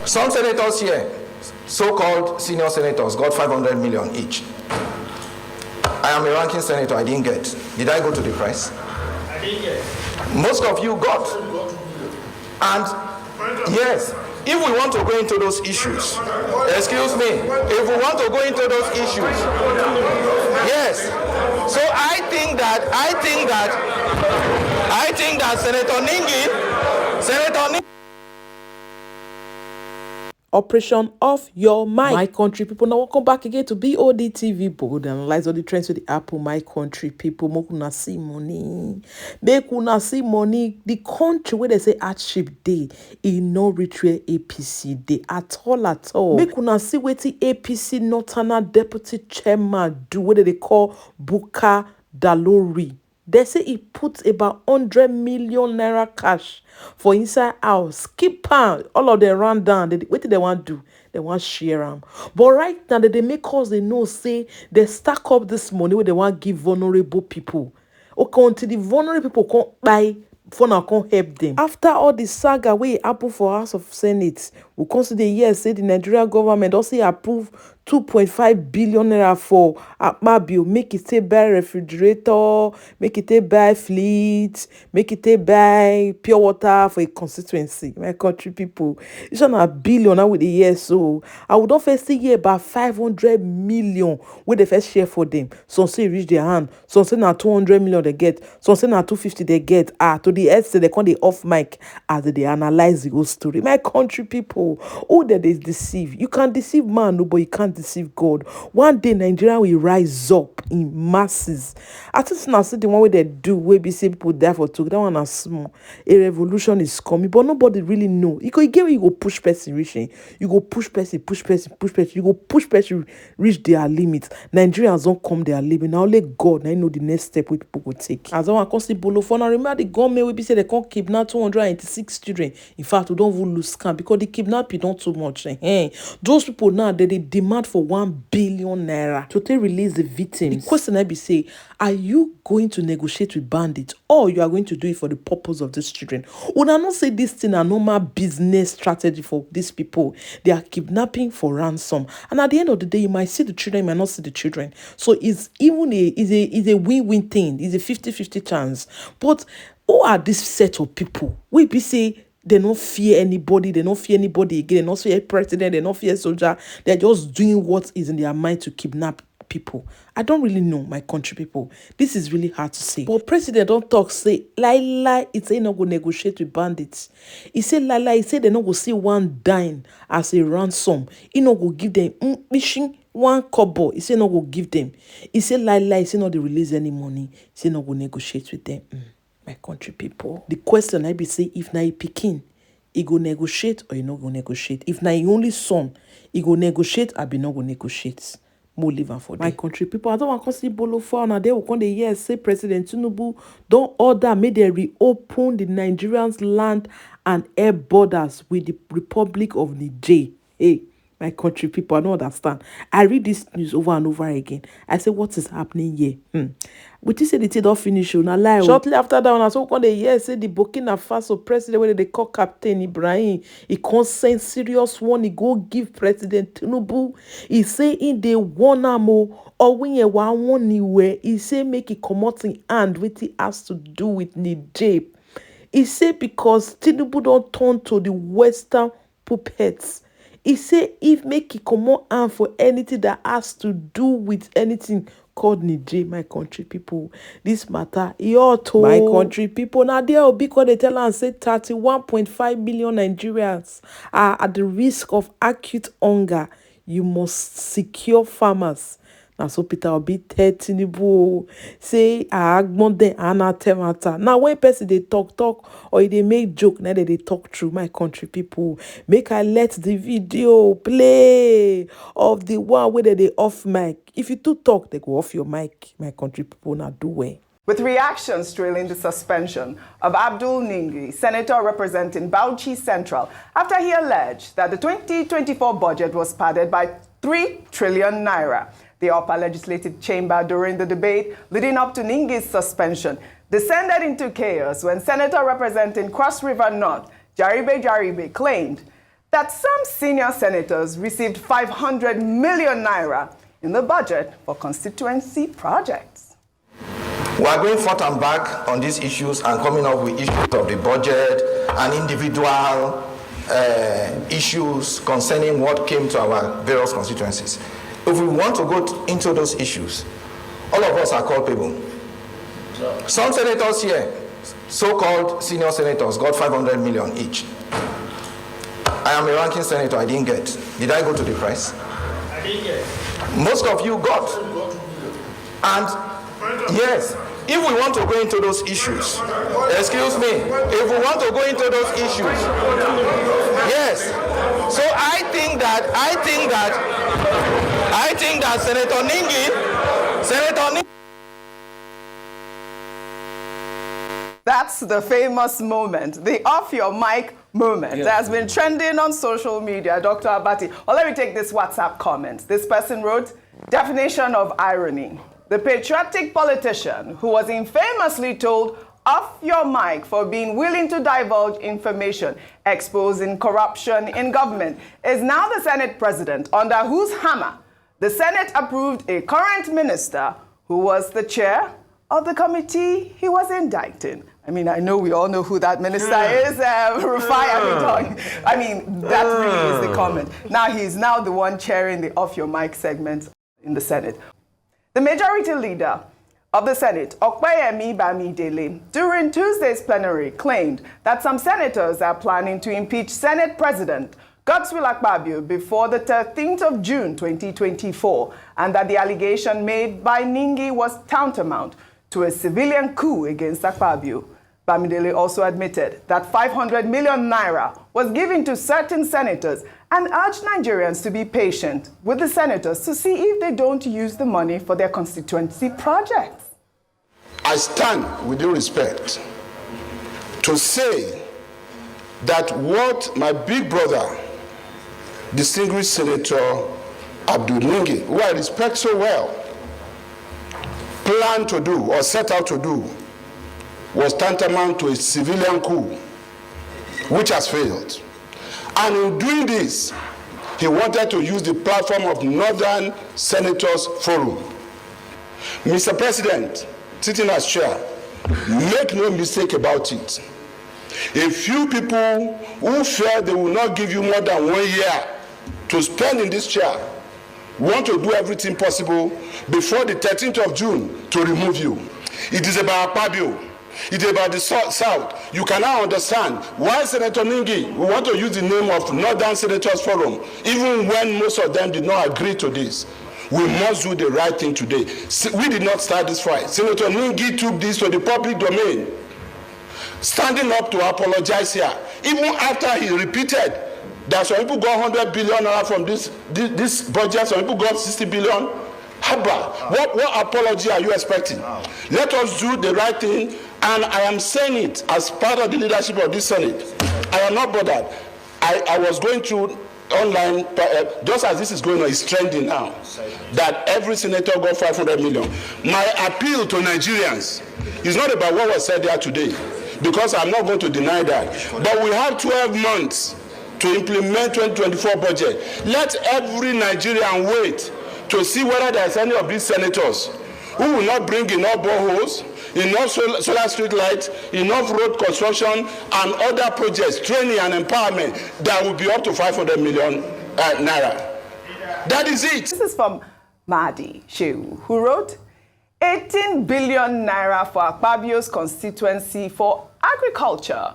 Some senators here, so-called senior senators, got 500 million each. I am a ranking senator, I didn't get. Did I go to the press? I didn't get. Most of you got. And yes, if we want to go into those issues, excuse me, if we want to go into those issues, yes. So I think that Senator Ningi, Operation Off Your Mic. My country people, now welcome back again to Bod TV. Bod analyze all the trends with the Apple. My country people, make una see money. Make una see money. The country where they say hardship day, e no reach where APC day at all. Make una see what the APC Northern Deputy Chairman do, what they call Buka Dalori. They say he put about 100 million naira cash for inside house. Keep on all of them run down. What do they want to do? They want share them. But right now, they make us they know say they stack up this money where they want give vulnerable people. Okay, until the vulnerable people can't buy for now can't help them. After all the saga wey happen for House of Senate, we consider yes say the Nigerian government also approve 2.5 billion naira for Akpabio, make it take buy refrigerator, make it take buy fleet, make it take buy pure water for a constituency. My country people, it's not a billion now with the year, so I would not first hear about 500 million with the first share for them. Some say reach their hand, some say now 200 million they get, some say now 250 they get. To the end say they can't they off mic as they analyze the whole story. My country people, who that is deceive? You can deceive man, no, but you can't deceive God. One day Nigeria will rise up in masses. I think now see the one way they do where be say people die for two. That one is small. A revolution is coming, but nobody really know. You get where you go push person reaching. You go push person. You go push person reach their limits. Nigerians don't come their limit. Now only God now know the next step we people will take. As I want to see Bolo for now, remember the government will be say they can't kidnap 286 children. In fact, we don't even lose scam because the kidnapping don't too much. Those people now they demand for 1 billion naira to take release the victims. The question I be say, are you going to negotiate with bandits or you are going to do it for the purpose of these children? Would I not say this thing a normal business strategy for these people? They are kidnapping for ransom, and at the end of the day, you might see the children, you might not see the children. So it's even a win-win thing. It's a 50-50 chance. But who are this set of people? We be say they don't fear anybody, they don't fear anybody again, they don't fear president, they don't fear soldier. They're just doing what is in their mind to kidnap people. I don't really know, my country people. This is really hard to say. But president don't talk, say, lie, it's say not go negotiate with bandits. He say lie, he say they not go see one dime as a ransom. He not go give them mission one kobo. He say not go give them. He say lie, he say not they release any money. He say not go negotiate with them. My country people. The question I be say, if na he pikin, he go negotiate or he not go negotiate. If na he only son, he go negotiate or be not go negotiate. More live for my country people. I don't want to see Bolo for now. They will come the year say President Tinubu don't order may they reopen the Nigerians land and air borders with the Republic of Niger. Hey, my country people, I don't understand. I read this news over and over again. I say, what is happening here? But you say the thing don't finish. Shortly after that, when I saw the year say the Burkina Faso president, where they call Captain Ibrahim, he consent serious one. He go give President Tinubu. He say in the one amo or when you want one anywhere. He say make it come out in hand with it has to do with Niger. He say because Tinubu don't turn to the Western puppets. He say if make it come out hand for anything that has to do with anything called Niger, my country people. This matter, my country people. Now there will be called they tell and say 31.5 million Nigerians are at the risk of acute hunger. You must secure farmers. Now so Peter Obi Tinubu say agbonde anatemata. Now when person they talk or they make joke, now they talk through, my country people. Make I let the video play of the one where they off mic. If you do talk, they go off your mic. My country people now do way. With reactions trailing the suspension of Abdul Ningi, senator representing Bauchi Central, after he alleged that the 2024 budget was padded by 3 trillion naira. The upper legislative chamber during the debate leading up to Ningi's suspension descended into chaos when Senator representing Cross River North, Jaribe, claimed that some senior senators received 500 million naira in the budget for constituency projects. We are going forth and back on these issues and coming up with issues of the budget and individual issues concerning what came to our various constituencies. If we want to go into those issues, all of us are culpable. Some senators here, so-called senior senators, got 500 million each. I am a ranking senator, I didn't get. Did I go to the press? I didn't get. Most of you got. And yes, if we want to go into those issues, excuse me, if we want to go into those issues, yes. So I think that Senator Ningi, That's the famous moment, the off your mic moment that has been trending on social media, Dr. Abati. Well, let me take this WhatsApp comment. This person wrote, definition of irony. The patriotic politician who was infamously told off your mic for being willing to divulge information exposing corruption in government is now the Senate president under whose hammer the Senate approved a current minister who was the chair of the committee he was indicting. I mean, I know we all know who that minister is, Rufai Abidong. I mean, that really is the comment. Now he's now the one chairing the off your mic segment in the Senate. The majority leader of the Senate, Okpeyemi Bamidele, during Tuesday's plenary claimed that some senators are planning to impeach Senate President Godswill Akpabio before the 13th of June 2024, and that the allegation made by Ningi was tantamount to a civilian coup against Akpabio. Bamidele also admitted that 500 million naira was given to certain senators and urged Nigerians to be patient with the senators to see if they don't use the money for their constituency projects. I stand with due respect to say that what my big brother, distinguished Senator Abdul Ningi, who I respect so well, planned to do or set out to do was tantamount to a civilian coup, which has failed. And in doing this, he wanted to use the platform of Northern Senators Forum. Mr. President, sitting as chair, make no mistake about it. A few people who fear they will not give you more than 1 year to spend in this chair want to do everything possible before the 13th of June to remove you. It is about Akpabio. It is about the South. You can now understand why Senator Ningi will want to use the name of Northern Senators Forum, even when most of them did not agree to this. We must do the right thing today. We did not start this fight. Senator Ningi took this to the public domain, standing up to apologize here, even after he repeated that some people got 100 billion from this budget, some people got 60 billion. Haba, what apology are you expecting? Let us do the right thing, and I am saying it as part of the leadership of this Senate. I am not bothered. I was going through online, just as this is going on, it's trending now, that every senator got 500 million. My appeal to Nigerians is not about what was said there today, because I'm not going to deny that. But we have 12 months to implement 2024 budget. Let every Nigerian wait to see whether there is any of these senators who will not bring enough boreholes, enough solar street lights, enough road construction, and other projects, training and empowerment that will be up to 500 million naira. That is it. This is from Mahdi Shehu, who wrote, 18 billion naira for Akpabio's constituency for agriculture.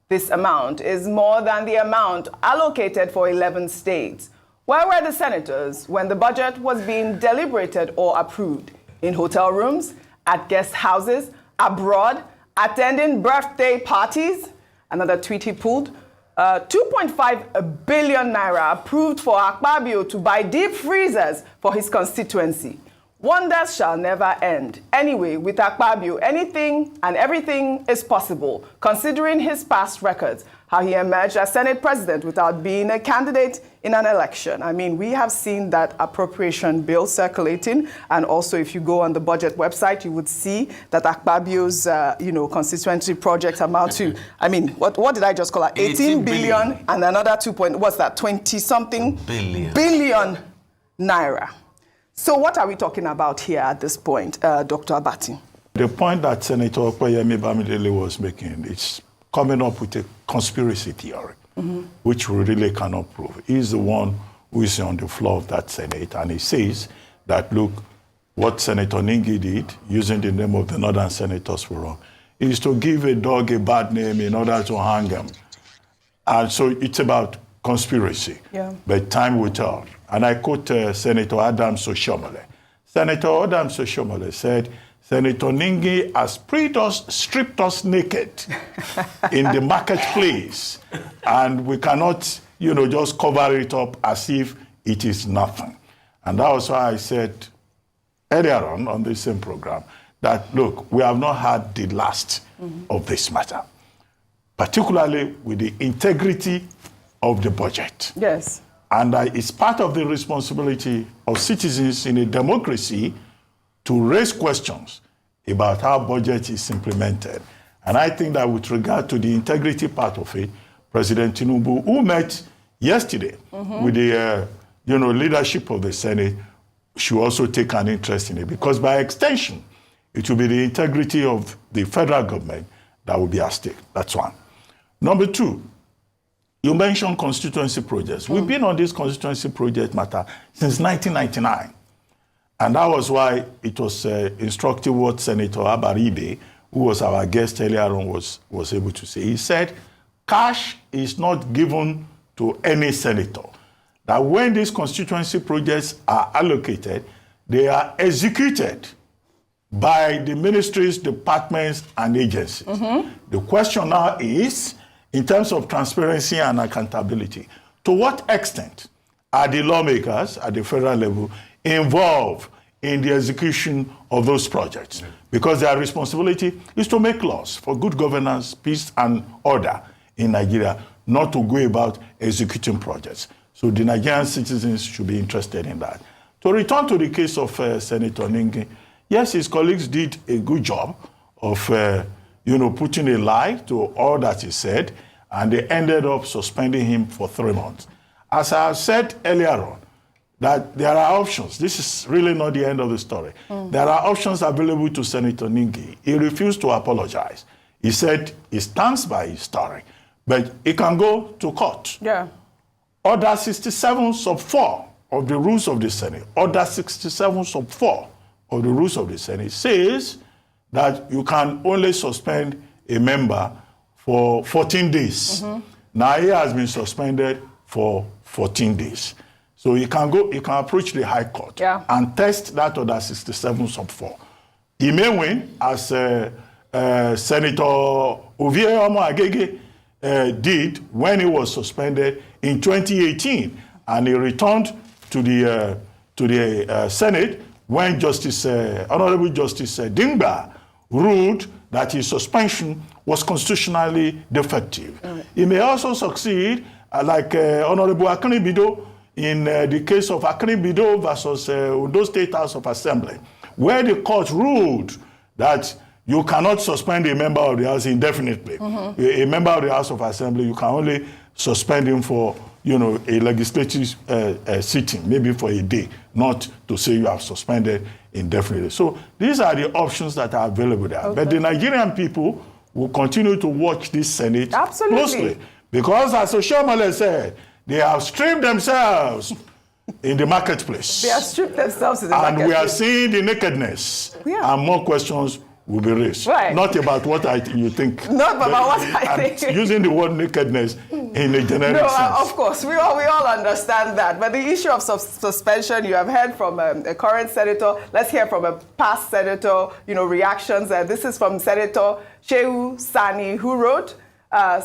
This amount is more than the amount allocated for 11 states. Where were the senators when the budget was being deliberated or approved? In hotel rooms, at guest houses, abroad, attending birthday parties? Another tweet he pulled, 2.5 billion naira approved for Akpabio to buy deep freezers for his constituency. Wonders shall never end. Anyway, with Akpabio, anything and everything is possible, considering his past records, how he emerged as Senate President without being a candidate in an election. I mean, we have seen that appropriation bill circulating, and also if you go on the budget website, you would see that Akpabio's, constituency projects amount to, I mean, what did I just call it? 18 billion and another 20-something billion naira. So what are we talking about here at this point, Dr. Abati? The point that Senator Okoyemi Bamidele was making is coming up with a conspiracy theory, which we really cannot prove. He's the one who is on the floor of that Senate, and he says that, look, what Senator Ningi did, using the name of the Northern Senators Forum, is to give a dog a bad name in order to hang him. And so it's about conspiracy. Yeah. But time will tell. And I quote Senator Adams Oshomole. Senator Adams Oshomole said, Senator Ningi has stripped us naked in the marketplace, and we cannot, just cover it up as if it is nothing. And that was why I said earlier on this same program that, look, we have not had the last of this matter, particularly with the integrity of the budget. Yes. And it's part of the responsibility of citizens in a democracy to raise questions about how budget is implemented. And I think that with regard to the integrity part of it, President Tinubu, who met yesterday with the leadership of the Senate, should also take an interest in it, because by extension, it will be the integrity of the federal government that will be at stake. That's one. Number two, you mentioned constituency projects. We've been on this constituency project matter since 1999. And that was why it was instructive what Senator Abaribe, who was our guest earlier on, was able to say. He said, cash is not given to any senator. That when these constituency projects are allocated, they are executed by the ministries, departments, and agencies. The question now is, in terms of transparency and accountability, to what extent are the lawmakers at the federal level involved in the execution of those projects? Because their responsibility is to make laws for good governance, peace, and order in Nigeria, not to go about executing projects. So the Nigerian citizens should be interested in that. To return to the case of Senator Ningi, yes, his colleagues did a good job of putting a lie to all that he said, and they ended up suspending him for 3 months. As I have said earlier on, that there are options. This is really not the end of the story. There are options available to Senator Ningi. He refused to apologize. He said he stands by his story, but he can go to court. Yeah. Order 67 sub 4 of the rules of the Senate, Order 67 sub 4 of the rules of the Senate says that you can only suspend a member for 14 days. Now he has been suspended for 14 days. So he can approach the High Court and test that Order 67 sub 4. He may win, as Senator Ovie Omo Agege did when he was suspended in 2018, and he returned to the Senate when Honorable Justice Dingba ruled that his suspension was constitutionally defective. He may also succeed, like Honorable Akinibido, in the case of Akinibido versus Ondo State House of Assembly, where the court ruled that you cannot suspend a member of the House indefinitely. A member of the House of Assembly, you can only suspend him for a legislative sitting, maybe for a day, not to say you have suspended indefinitely. So these are the options that are available there. But the Nigerian people will continue to watch this Senate closely, because as Oshomole said, they have stripped themselves in the marketplace. They have stripped themselves in the marketplace. And we are seeing the nakedness, and more questions will be raised. Right. Not about what you think. Not about what I think. Using the word nakedness in a generic sense. Of course, we all understand that. But the issue of suspension, you have heard from a current senator. Let's hear from a past senator, reactions. This is from Senator Shehu Sani, who wrote,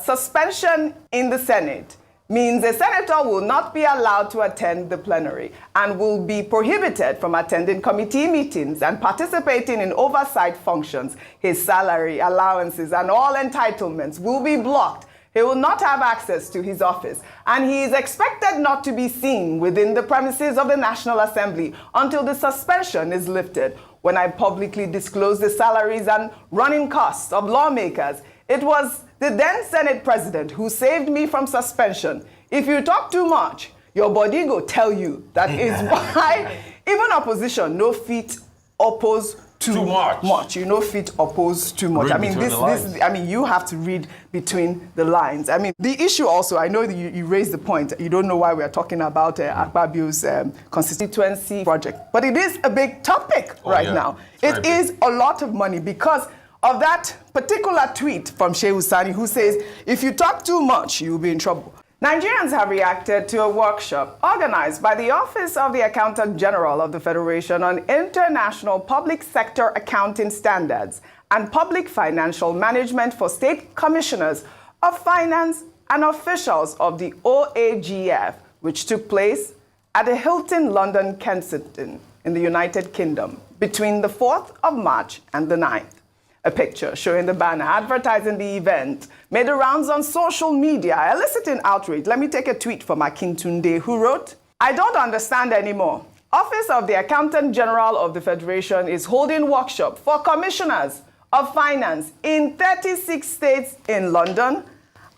suspension in the Senate. means a senator will not be allowed to attend the plenary and will be prohibited from attending committee meetings and participating in oversight functions. His salary, allowances, and all entitlements will be blocked. He will not have access to his office, and he is expected not to be seen within the premises of the National Assembly until the suspension is lifted. When I publicly disclosed the salaries and running costs of lawmakers, it was the then Senate President who saved me from suspension. If you talk too much, your body go tell you. That is why even opposition no fit oppose too much. You know, fit oppose too much. I mean, you have to read between the lines. I mean, the issue also, I know that you raised the point. You don't know why we are talking about Akpabio's constituency project, but it is a big topic now. It is a lot of money because of that particular tweet from Shehu Sani, who says, if you talk too much, you'll be in trouble. Nigerians have reacted to a workshop organized by the Office of the Accountant General of the Federation on International Public Sector Accounting Standards and Public Financial Management for State Commissioners of Finance and officials of the OAGF, which took place at the Hilton London Kensington in the United Kingdom between the 4th of March and the 9th. A picture showing the banner advertising the event made the rounds on social media, eliciting outrage. Let me take a tweet from Akintunde, who wrote, I don't understand anymore. Office of the Accountant General of the Federation is holding workshop for commissioners of finance in 36 states in London.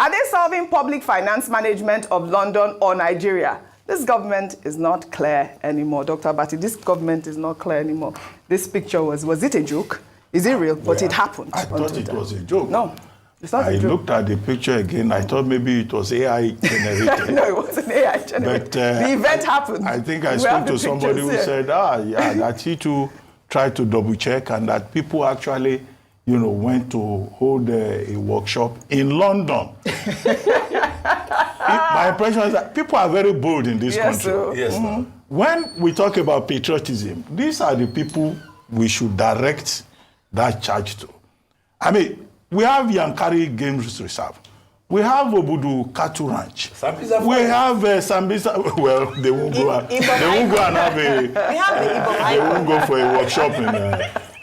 Are they solving public finance management of London or Nigeria? This government is not clear anymore. Dr. Abati, this government is not clear anymore. This picture was it a joke? Is it real? But it happened. I thought it was a joke. No, it's not a joke. I looked at the picture again. I thought maybe it was AI generated. No, it wasn't AI generated. But, the event happened. I think I spoke to somebody who said, that he too tried to double check and that people actually, went to hold a workshop in London. My impression is that people are very bold in this country. So, When we talk about patriotism, these are the people we should direct that charge to. I mean, we have Yankari Games Reserve. We have Obudu Cattle Ranch. We have Sambisa. Well, they won't go and have a. They won't go for a workshop in.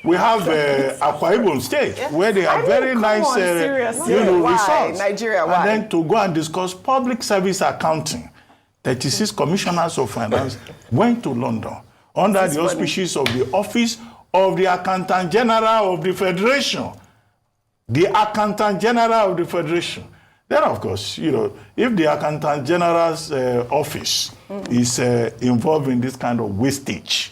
We have Akwa Ibom State, where they have very nice, resorts. Nigeria, why? And then to go and discuss public service accounting, 36 commissioners of finance went to London under the auspices of the Office of the Accountant General of the Federation. The Accountant General of the Federation. Then, of course, if the Accountant General's office is involved in this kind of wastage,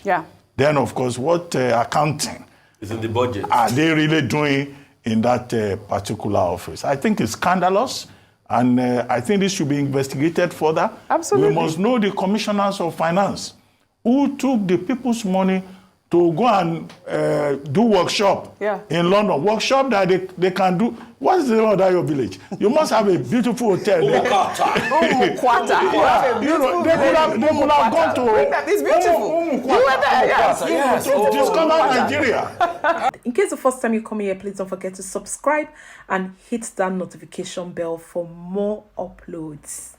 then, of course, what accounting is in the budget are they really doing in that particular office? I think it's scandalous, and I think this should be investigated further. Absolutely. We must know the commissioners of finance who took the people's money to go and do workshop in London. Workshop that they can do. What is the name of that your village? You must have a beautiful hotel there. They could have gone to. It's beautiful. You were there, yes. To discover Nigeria. In case the first time you come here, please don't forget to subscribe and hit that notification bell for more uploads.